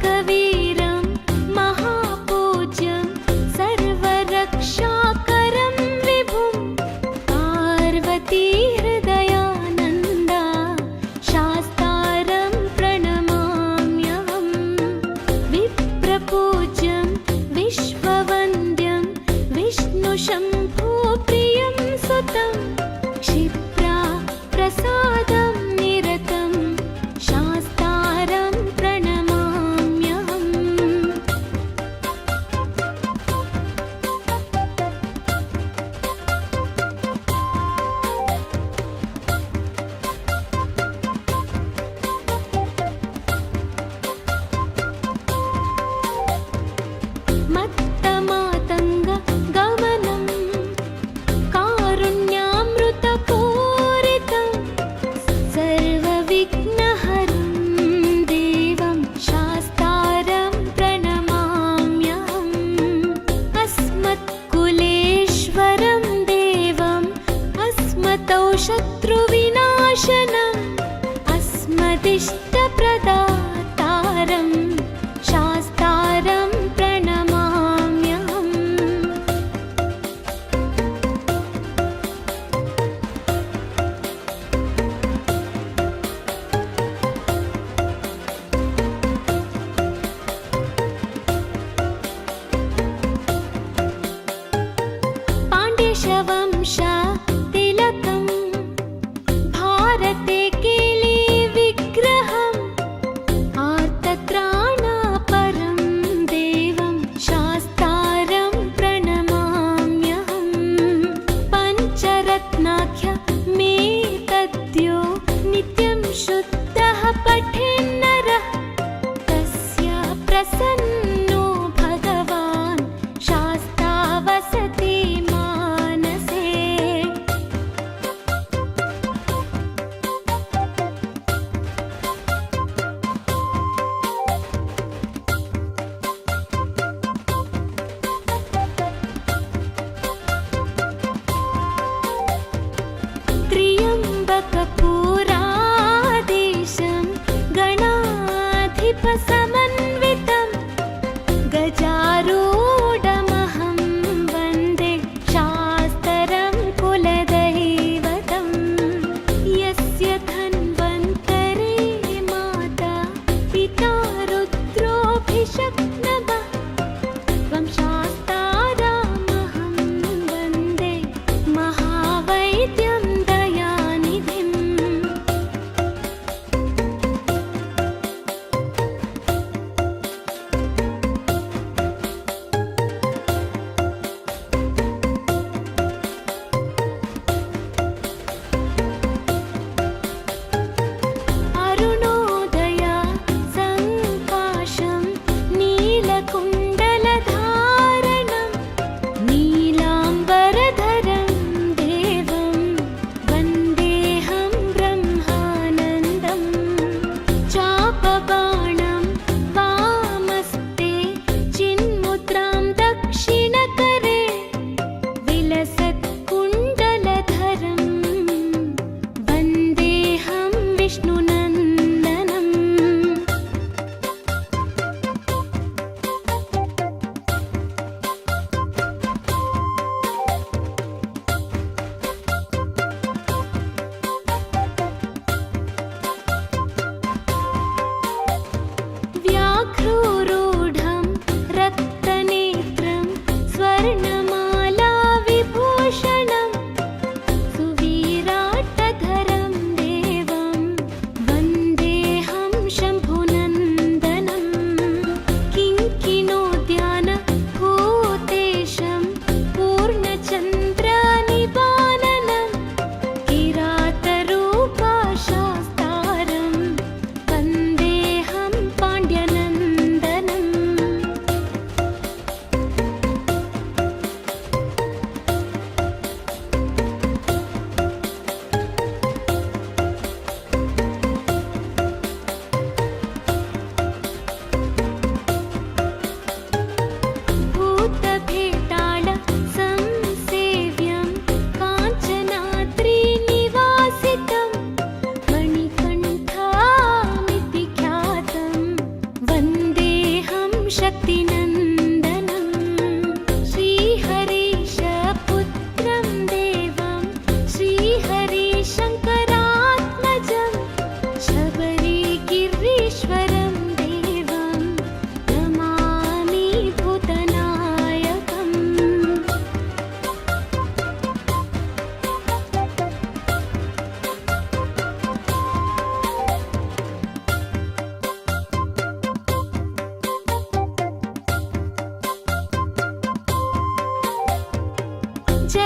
लोकवीरं महापूज्यं सर्वरक्षाकरं विभुं पार्वतीहृदयानन्दा शास्तारं प्रणमाम्यहम् विप्रपूज्यं विश्ववन्द्यं विष्णुशम्भुप्रियं सुतं क्षिप्रा प्रसादं निरतं शास्तारं प्रणमाम्यहम्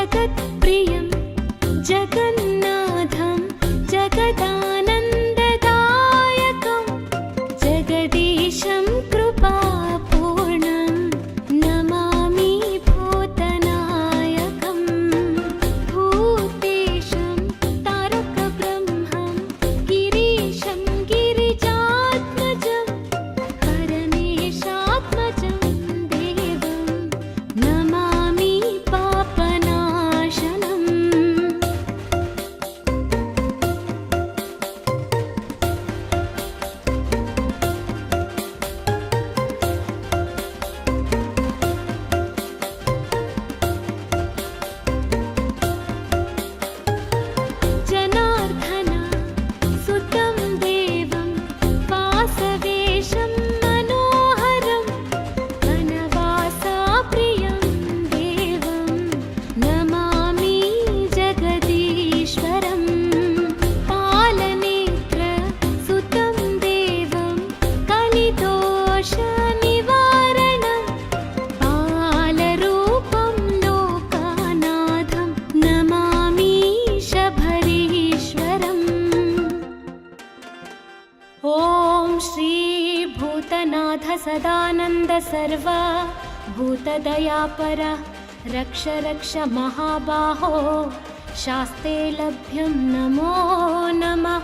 जगत्प्रियं जगन्नाथं जगदानन्ददायकं जगदीशं कृपापूर्णं नमामि भूतनायकं भूतेशं तारकब्रह्मं गिरीशं गिरिजात्मजं परमेशात्मजं देवं नमामि पापनाशनम् जनार्दन सुतं देवं वासवेशं मनोहरं वनवासाप्रियं देवं नमामि जगदीश्वरं पालनेत्र सुतं देवं कलिदोषनिवारणं बालरूपं लोकानाथं नमामि शबरीश्वरम् ॐ श्री भूतनाथ सदानन्द सर्वा भूतदयापर रक्ष रक्ष महाबाहो शास्ते लभ्यं नमो नमः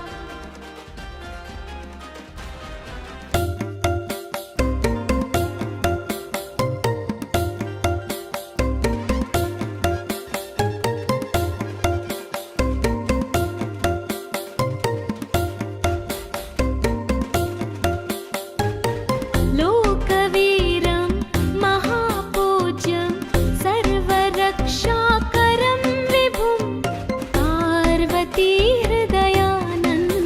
लोकवीरं महापूज्यं सर्वरक्षाकरं विभुं पार्वती हृदयानन्दं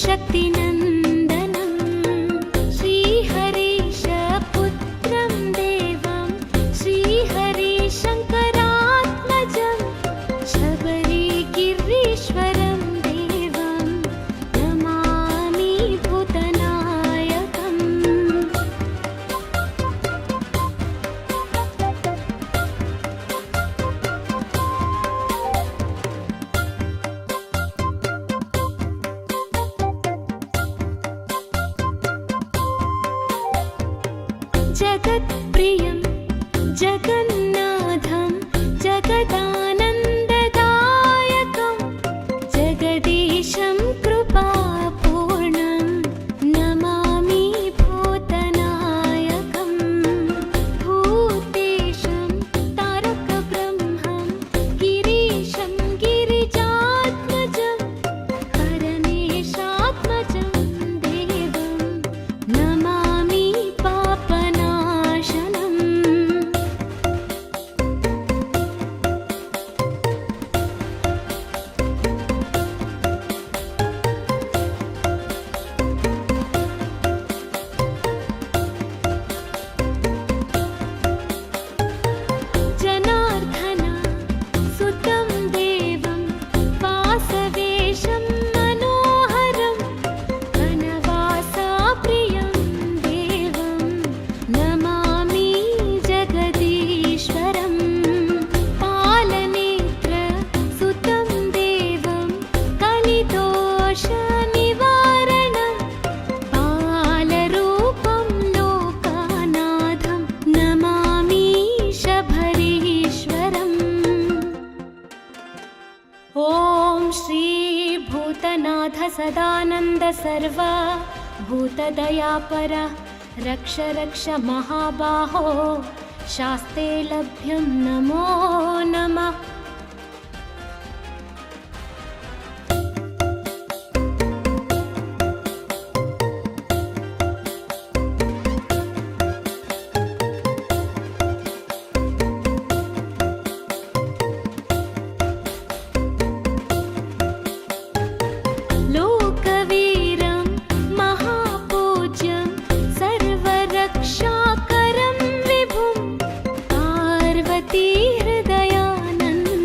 शक्तिनन्दनं श्रीहरीशपुत्रं देवं श्रीहरिशङ्करात्मजं शबरिगिरीश्वरं देवं नमामि भूतनायकम्। जगत्प्रियं जगन्नाथं जगदानन्ददायकं जगदीशं कृपापूर्णं नमामि भूतनायकं। भूतेशं तारकब्रह्मं गिरीशं गिरिजात्मजं परमेशात्मजं देवं नमामि पापनाशनम्। जनार्दन सुतं देवं वासवेशं मनोहरं वनवासप्रियं देवं नमामि जगदीश्वरम्। पालनेत्र सुतं देवं कलिदोषनिवारणं बालरूपं लोकानाथं नमामि शबरीश्वरम्। ॐ श्री भूतनाथ सदानन्द सर्व भूतदयापर रक्ष रक्ष महाबाहो शास्ते लभ्यं नमो नमः। लोकवीरं महापूज्यं सर्वरक्षाकरं विभुं पार्वती हृदयानन्दं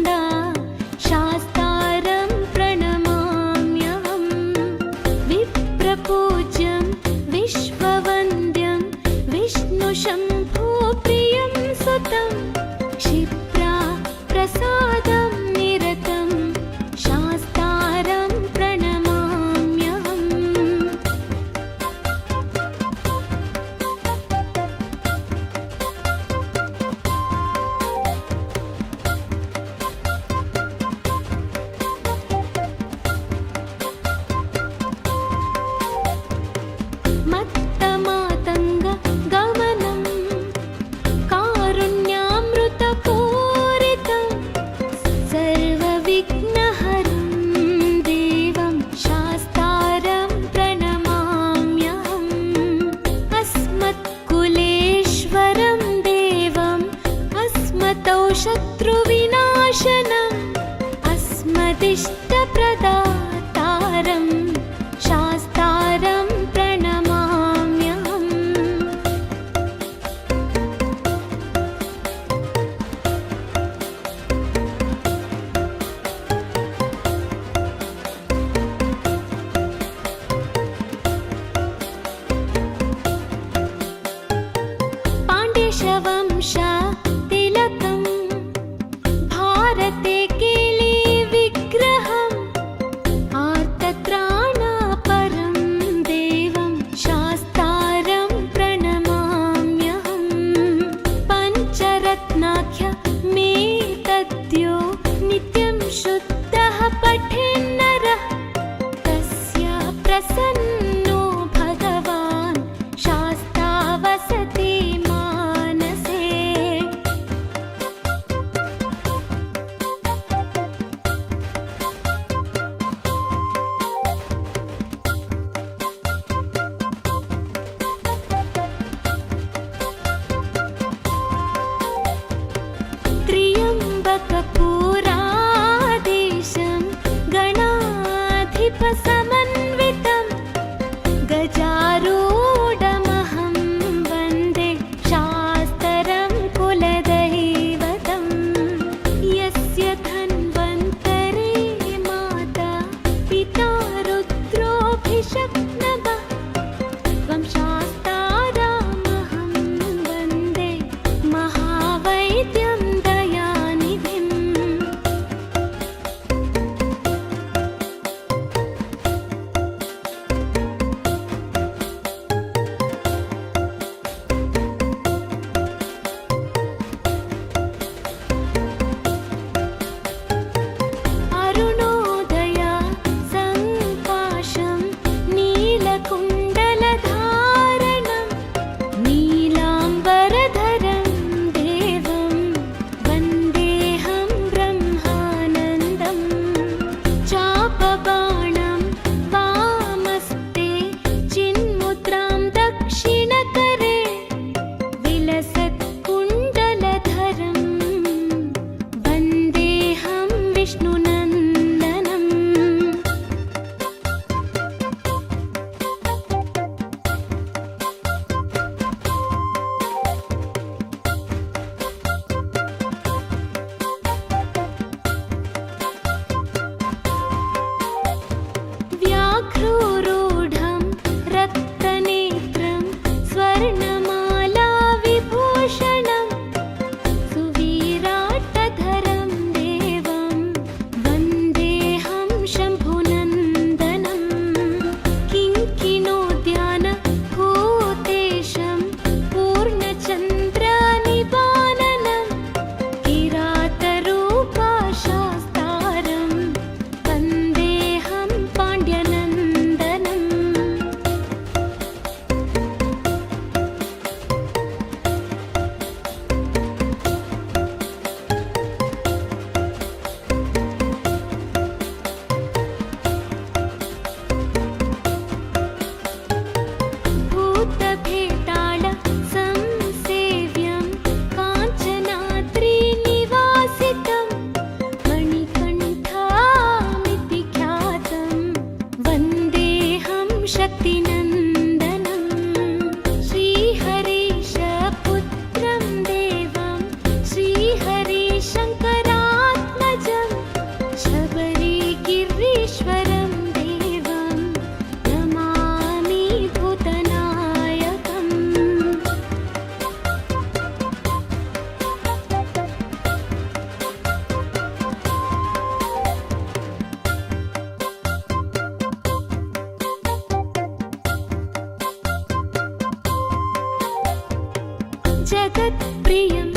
जगत्प्रियं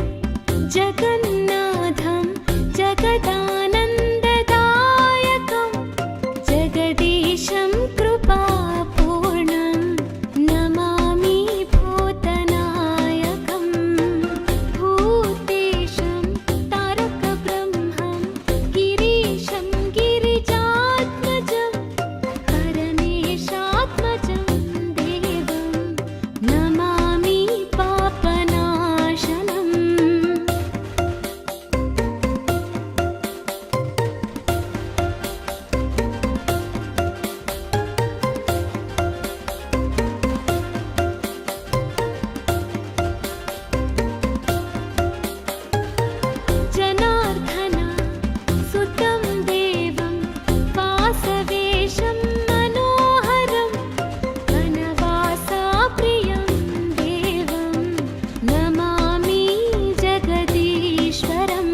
जगन्नाथं जगदानन्ददायकं जगदीशं कृपापूर्णं नमामि भूतनायकं भूतेशं तारकब्रह्मं गिरीशं गिरिजात्मजं परमेशात्मजं देवं नमामि पापनाशनम् जनार्दन सुतं देवं वासवेशं मनोहरं वनवासाप्रियं देवं नमामि जगदीश्वरं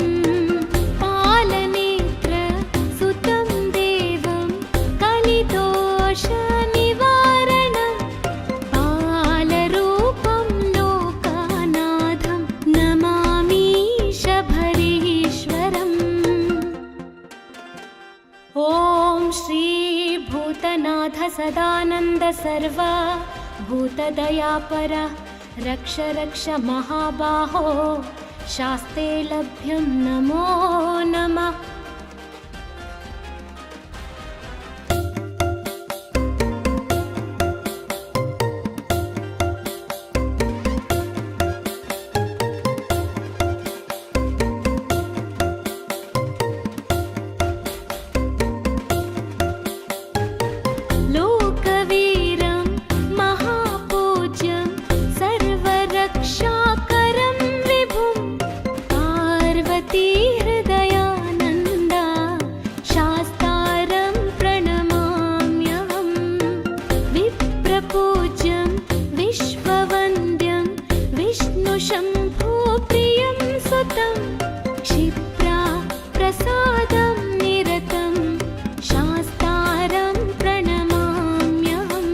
पालनेत्र सुतं देवं कलिदोषनिवारणं बालरूपं लोकानाथं नमामि शबरीश्वरम् ॐ श्री भूतनाथ सदानन्द सर्वा भूतदयापर रक्ष रक्ष महाबाहो शास्ते लभ्यं नमो नमः लोकवीरं महापूज्यं सर्वरक्षाकरं विभुं पार्वतीहृदयानन्दा शास्तारं प्रणमाम्यहं विप्रपूज्यं विश्ववन्द्यं विष्णुशम्भुप्रियं सुतं क्षिप्रा प्रसादं निरतं शास्तारं प्रणमाम्यहम्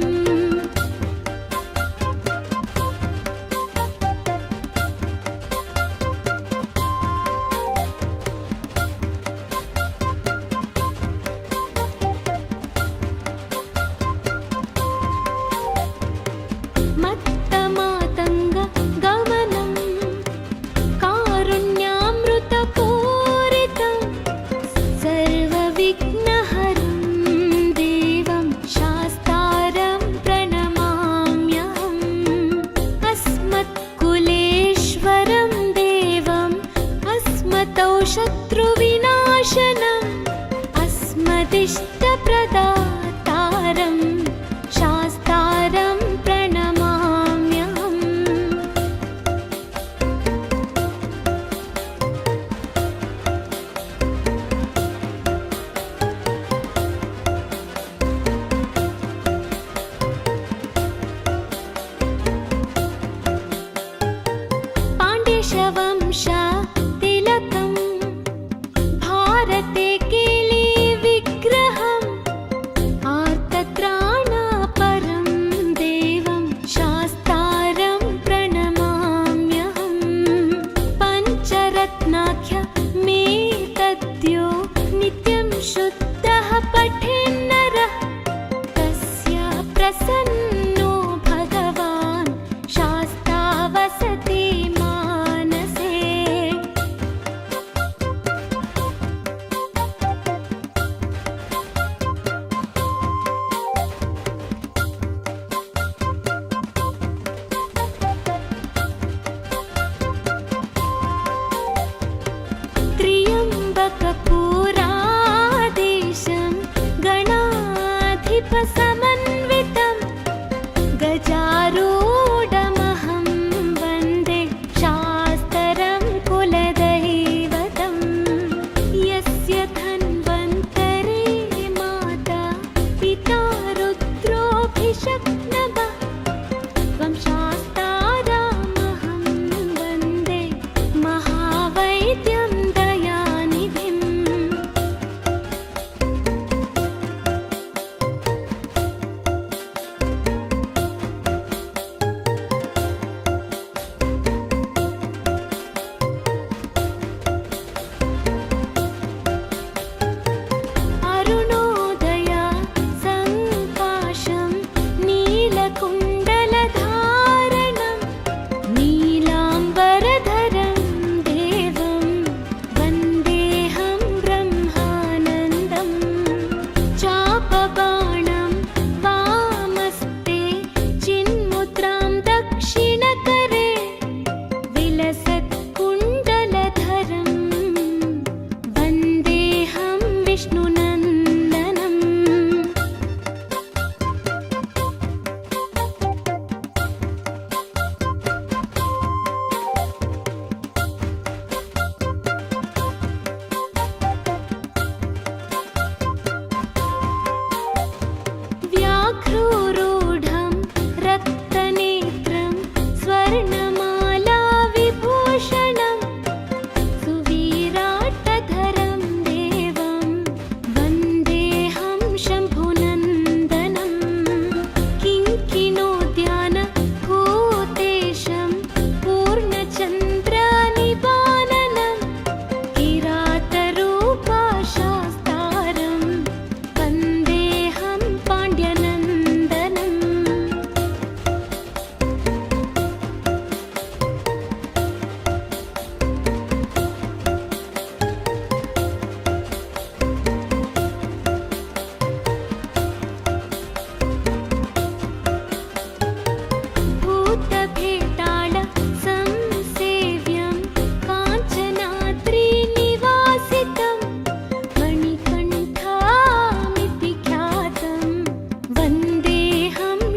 मत्तमातङ्ग गमनं कारुण्यामृतपूरितं सर्वविघ्नहरं देवं शास्तारं प्रणमाम्यहम् अस्मत्कुलेश्वरं देवम् अस्मतौ शत्रुविनाशनम् अस्मदिष्टप्रदातारं शास्तारं प्रणमाम्यहम् पाण्ड्यवंश तिलकं भारते केलिविग्रहम् आर्तत्राणापरं देवं शास्तारं प्रणमाम्यहम् पञ्चरत्नाख्यमेतद्यो नित्यं शुद्धः पठेन्नरः तस्य प्रसन्नो भगवान् शास्ता वसति मानसे त्र्यम्बकपुराधीशं गणाधिपसमन्वितं गजारूढमहं वन्दे शास्त्रं कुलदैवतं यस्य धन्वन्तरे माता पिता रुद्रोऽभिषक्नवः त्वं शास्तारामहं वन्दे महावैद्यं दयानिधिम्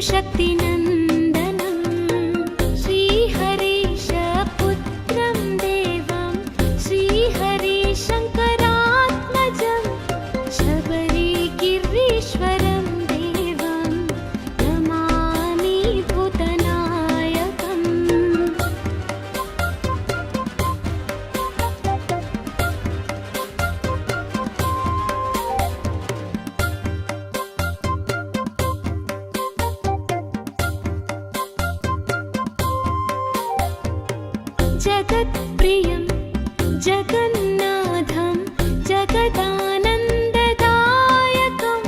शक्तिनन्दनं श्रीहरीशपुत्रं देवं श्रीहरिशङ्करात्मजं शबरीगिरीश्वरं देवं नमामि भूतनायकम्। जगत्प्रियं जगन्नाथं जगदानन्ददायकं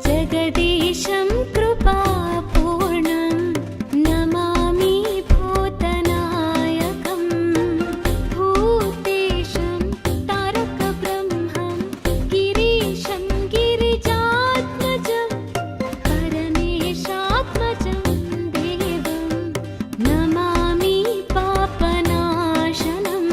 जगदीशं कृपापूर्णं नमामि भूतनायकम्। भूतेशं तारकब्रह्मं गिरीशं गिरिजात्मजं परमेशात्मजं देवं नमामि पापनाशनम्।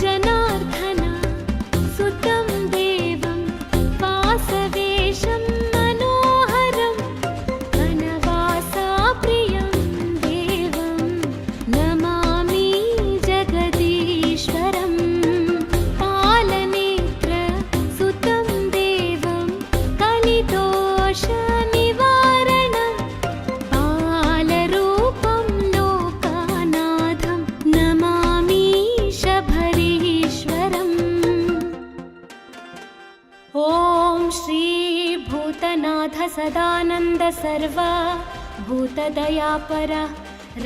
जनार्दन सुतं देवं वासवेशं मनोहरं वनवासाप्रियं देवं नमामि जगदीश्वरम्। पालनेत्र सुतं देवं कलिदोषनिवारणं पालरूपं लोकानाथं नमामि शबरीश्वरम्। ॐ श्री भूतनाथ सदानन्द सर्व भूतदयापर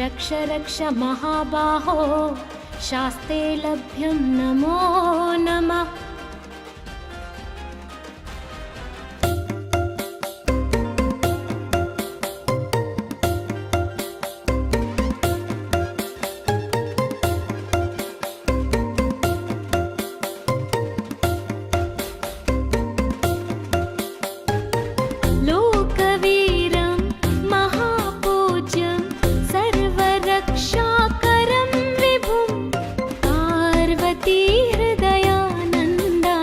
रक्ष रक्ष महाबाहो शास्ते लभ्यं नमो नमः। लोकवीरं महापूज्यं सर्वरक्षाकरं विभुं पार्वतीहृदयानन्दा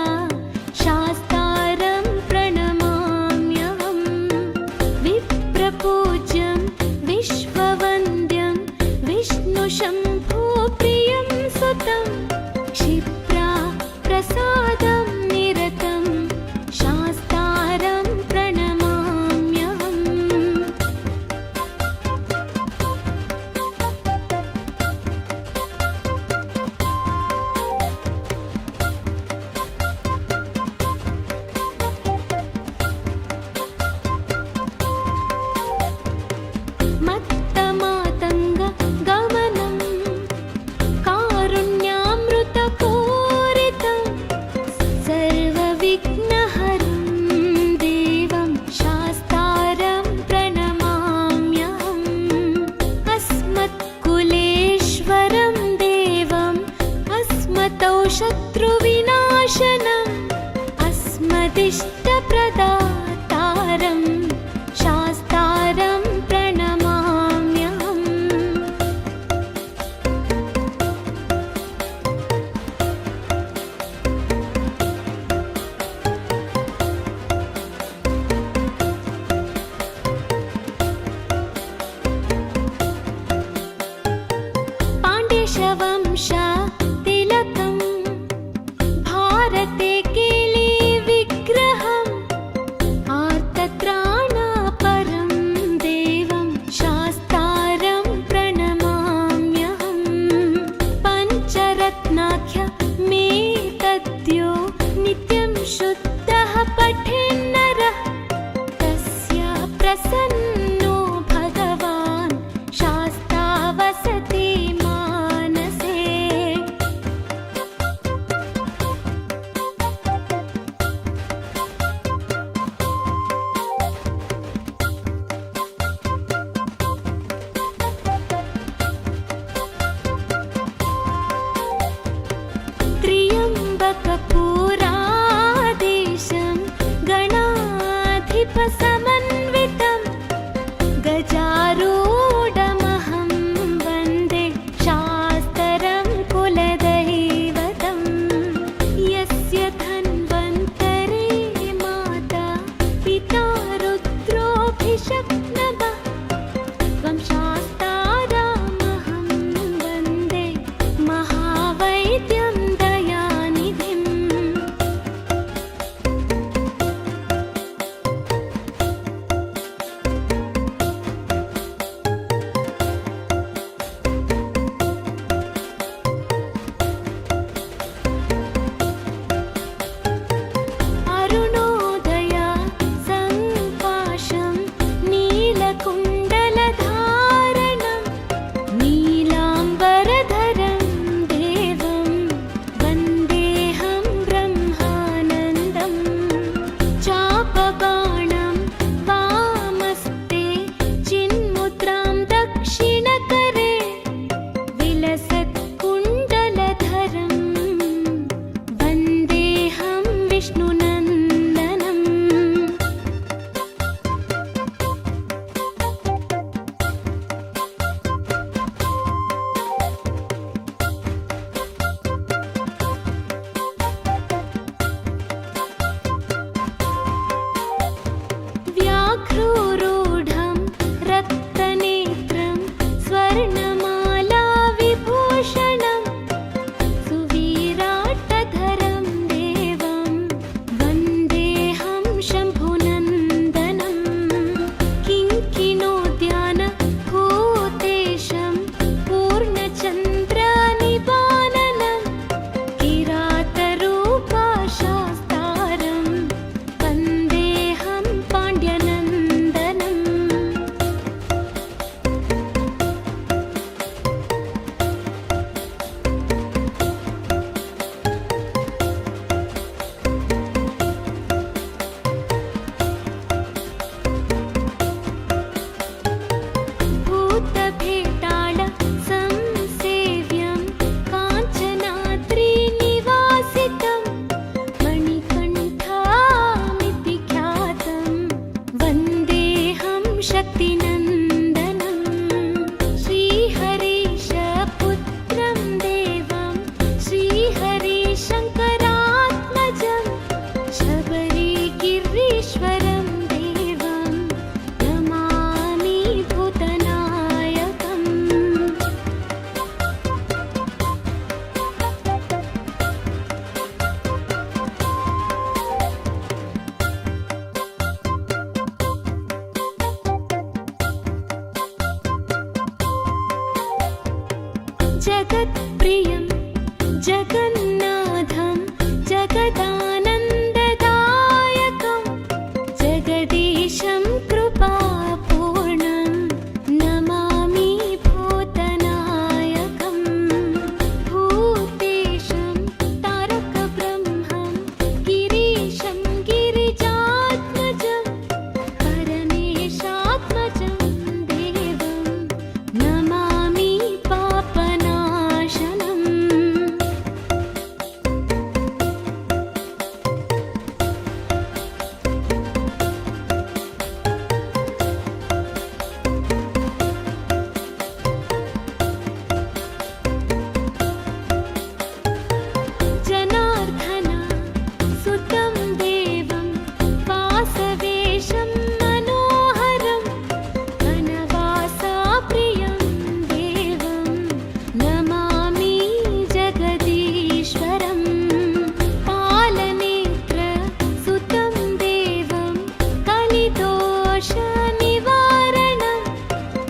शास्तारं प्रणमाम्यहम्। विप्रपूज्यं विश्ववन्द्यं विष्णुशम्भुप्रियं सुतं क्षिप्रा प्रसादं निरतं शास्तारं प्रणमाम्यहम्। मत्तमातङ्ग गमनं कारुण्यामृतपूरितं सर्वविघ्नहरं देवं शास्तारं प्रणमाम्यहम्। अस्मत्कुलेश्वरं देवम् अस्मतौ शत्रुविनाशनम् अस्मदिष्टप्रदातारं शास्तारं प्रणमाम्यहम्। पाण्ड्यवंश तिलकं भारते केली विग्रहम् आर्तत्राणापरं देवं शास्तारं प्रणमाम्यहम्। पञ्चरत्नाख्य मे तद्यो नित्यं शुद्धः पठेन्नरः तस्य प्रसन्नो भगवान् शास्ता वसति मानसे। त्र्यम्बकपुराधीशं गणाधिपसमन्वितं जगत्प्रियं जगन्नाथं जगदानन्ददायकं जगदीशं कृपापूर्णं नमामि भूतनायकं भूतेशं तारकब्रह्मं गिरीशं गिरिजात्मजं परमेशात्मजं देवं नमामि पापनाशनम् जनार्दन सुतं देवं वासवेशं मनोहरं वनवासाप्रियं देवं नमामि जगदीश्वरं पालनेत्र सुतं देवं कलिदोषनिवारणं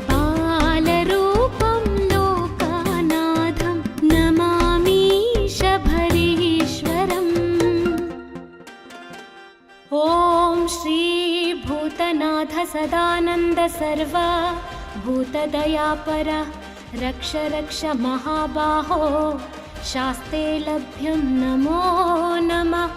बालरूपं लोकानाथं नमामि शबरीश्वरम् ॐ श्री भूतनाथ सदानन्द सर्वा भूतदयापर रक्ष रक्ष महाबाहो शास्ते लभ्यं नमो नमः।